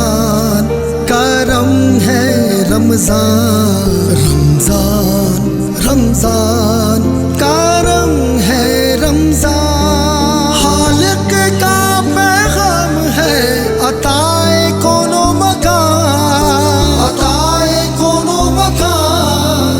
रमजान करम है रमजान, रमजान रमजान करम है रमजान, खालिक का पैगाम है अताए कोनो मकान, अताए कोनो मकान,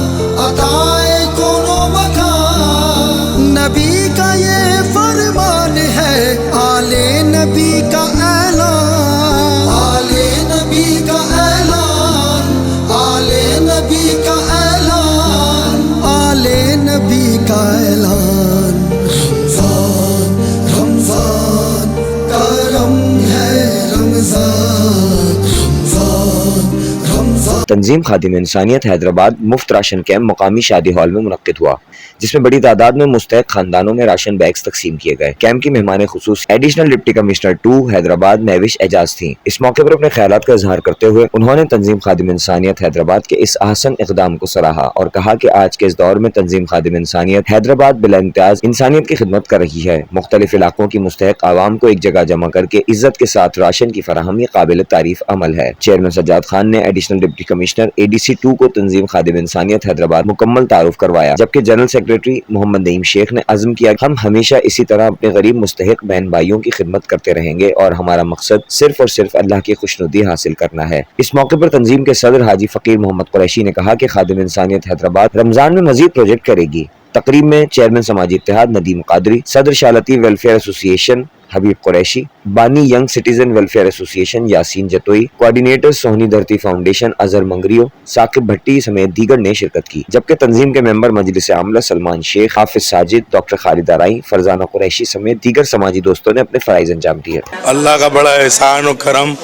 अताए कोनो मकान, नबी का ये फरमान है आले नबी का ऐलान, आले नबी का ऐलान, आले नबी का ऐलान, आले नबी का ऐलान, रमजान रमजान करम है रमजान, रमजान रमजान। तंजीम खादिम इंसानियत हैदराबाद मुफ्त राशन कैंप मुकामी शादी हॉल में मुनक्किद हुआ, जिसमें बड़ी तादाद में मुस्तहिक खानदानों में राशन बैग्स तकसीम किए गए। कैंप की मेहमान खुसूस additional deputy commissioner 2 Hyderabad Mahvish Ejaz थी। इस मौके पर अपने ख्यालात का इजहार करते हुए उन्होंने तंजीम खादिम इंसानियत हैदराबाद के इस अहसन इक़दाम को सराहा और कहा कि आज के इस दौर में तंजीम खादिम इंसानियत हैदराबाद बिला इम्तियाज इंसानियत की खिदमत कर रही है। मुख्तलिफ इलाकों की मुस्तहिक आवाम को एक जगह जमा करके इज्जत के साथ राशन की फराहमी काबिल तारीफ अमल है। चेयरमैन सज्जाद खान ने एडिशनल डिप्टी कमिश्नर ADC 2 को तंजीम खादिम इंसानियत हैदराबाद मुकम्मल तारुफ करवाया, जबकि जनरल सेक्रेटरी मोहम्मद नईम शेख ने अज़्म किया हम हमेशा इसी तरह अपने गरीब मुस्तहिक बहन भाइयों की खिदमत करते रहेंगे और हमारा मकसद सिर्फ और सिर्फ अल्लाह की खुशनुदी हासिल करना है। इस मौके पर तंजीम के सदर हाजी फकीर मोहम्मद कुरैशी ने कहा कि खादिम इंसानियत हैदराबाद रमजान में मजीद प्रोजेक्ट करेगी। तकरीब में चेयरमैन समाजी इत्तेहाद नदीम कादरी, सदर शालती वेलफेयर एसोसिएशन हबीब कुरैशी, बानी young citizen welfare association Yasin Jatoi, coordinator Sohni Dharti foundation Azhar Mangrio, Saqib Bhatti समेत दीगर ने शिरकत की। जबकि तंजीम के मेंबर मजलिस आमला सलमान शेख, हाफिज साजिद, डॉक्टर खालिद आराई, फरजाना कुरैशी समेत दीगर समाजी दोस्तों ने अपने फराइज अंजाम दिए। अल्लाह का बड़ा एहसान और करम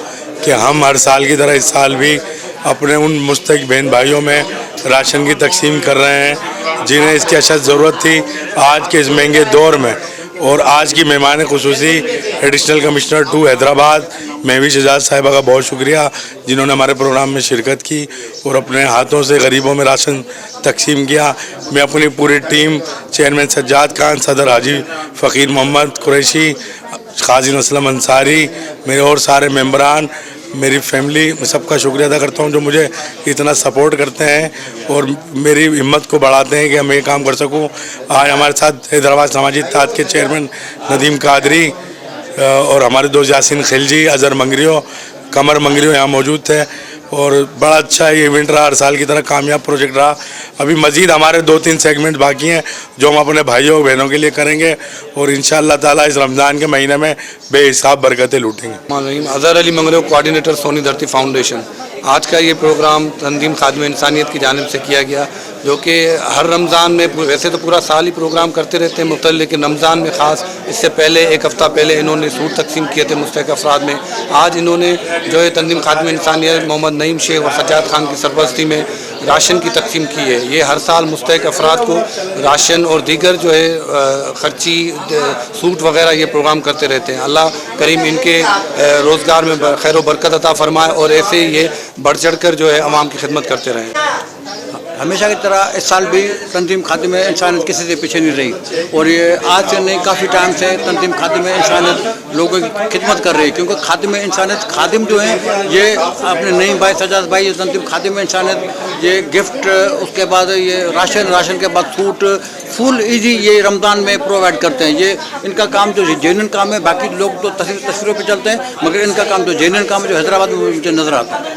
कि हम हर साल की तरह इस साल भी अपने उन मुस्तहिक बहन भाइयों में राशन की तकसीम कर रहे हैं जिन्हें इसकी अशद ज़रूरत थी आज के इस महंगे दौर में। और आज की मेहमान खुसूसी एडिशनल कमिश्नर 2 हैदराबाद महविश एजाज साहिबा का बहुत शुक्रिया, जिन्होंने हमारे प्रोग्राम में शिरकत की और अपने हाथों से गरीबों में राशन तकसीम किया। मैं अपनी पूरी टीम चेयरमैन सज्जाद खान, सदर हाजी फ़कीर मोहम्मद कुरैशी, काजी असलम अंसारी, मेरे और सारे मेंबरान, मेरी फैमिली, मैं सबका शुक्रिया अदा करता हूं जो मुझे इतना सपोर्ट करते हैं और मेरी हिम्मत को बढ़ाते हैं कि मैं ये काम कर सकूं। आज हमारे साथ हैदराबाद समाजी इत्तेहाद के चेयरमैन नदीम कादरी और हमारे दोस्त यासीन खिलजी, अजहर मंगरियो, कमर मंगरियो यहाँ मौजूद थे और बड़ा अच्छा ये इवेंट रहा, हर साल की तरह कामयाब प्रोजेक्ट रहा। अभी मज़ीद हमारे 2-3 सेगमेंट बाकी हैं जो हम अपने भाइयों बहनों के लिए करेंगे और इंशाअल्लाह ताला इस रमज़ान के महीने में बेहिसाब बरकतें लूटेंगे। अजहर अली मंगरियो, कोऑर्डिनेटर सोनी धरती फाउंडेशन। आज का ये प्रोग्राम तंजीम खादिम इंसानियत की जानिब से किया गया, जो कि हर रमज़ान में, वैसे तो पूरा साल ही प्रोग्राम करते रहते हैं मुख्तलिफ, लेकिन रमज़ान में ख़ास इससे पहले एक हफ़्ता पहले इन्होंने सूट तकसीम किए थे मुस्तहिक अफराद में। आज इन्होंने जो है तंजीम खादिम इंसानियत मोहम्मद नईम शेख और सज्जाद खान की सरपरस्ती में राशन की तकसीम की है। ये हर साल मुस्तहिक अफराद को राशन और दीगर जो है खर्ची सूट वगैरह ये प्रोग्राम करते रहते हैं। अल्लाह करीम इनके रोज़गार में खैर व बरकत अता फरमाए और ऐसे ही ये बढ़ चढ़ कर जो है अवाम की खिदमत करते रहें। हमेशा की तरह इस साल भी तंजीम खादिम इंसानियत किसी से पीछे नहीं रही और ये आज से नहीं, काफ़ी टाइम से तंजीम खादिम इंसानियत लोगों की खिदमत कर रही है, क्योंकि खादिम इंसानियत खादिम जो हैं ये अपने नईम भाई सज्जाद भाई, तंजीम खादिम इंसानियत ये गिफ्ट, उसके बाद ये राशन के बाद सूट फुल ईजी ये रमज़ान में प्रोवाइड करते हैं। ये इनका काम जो जेन्युइन काम है, बाकी लोग तो तस्वीरों पर चलते हैं, मगर इनका काम जो जेन्युइन काम है जो हैदराबाद में मुझे नज़र आता है।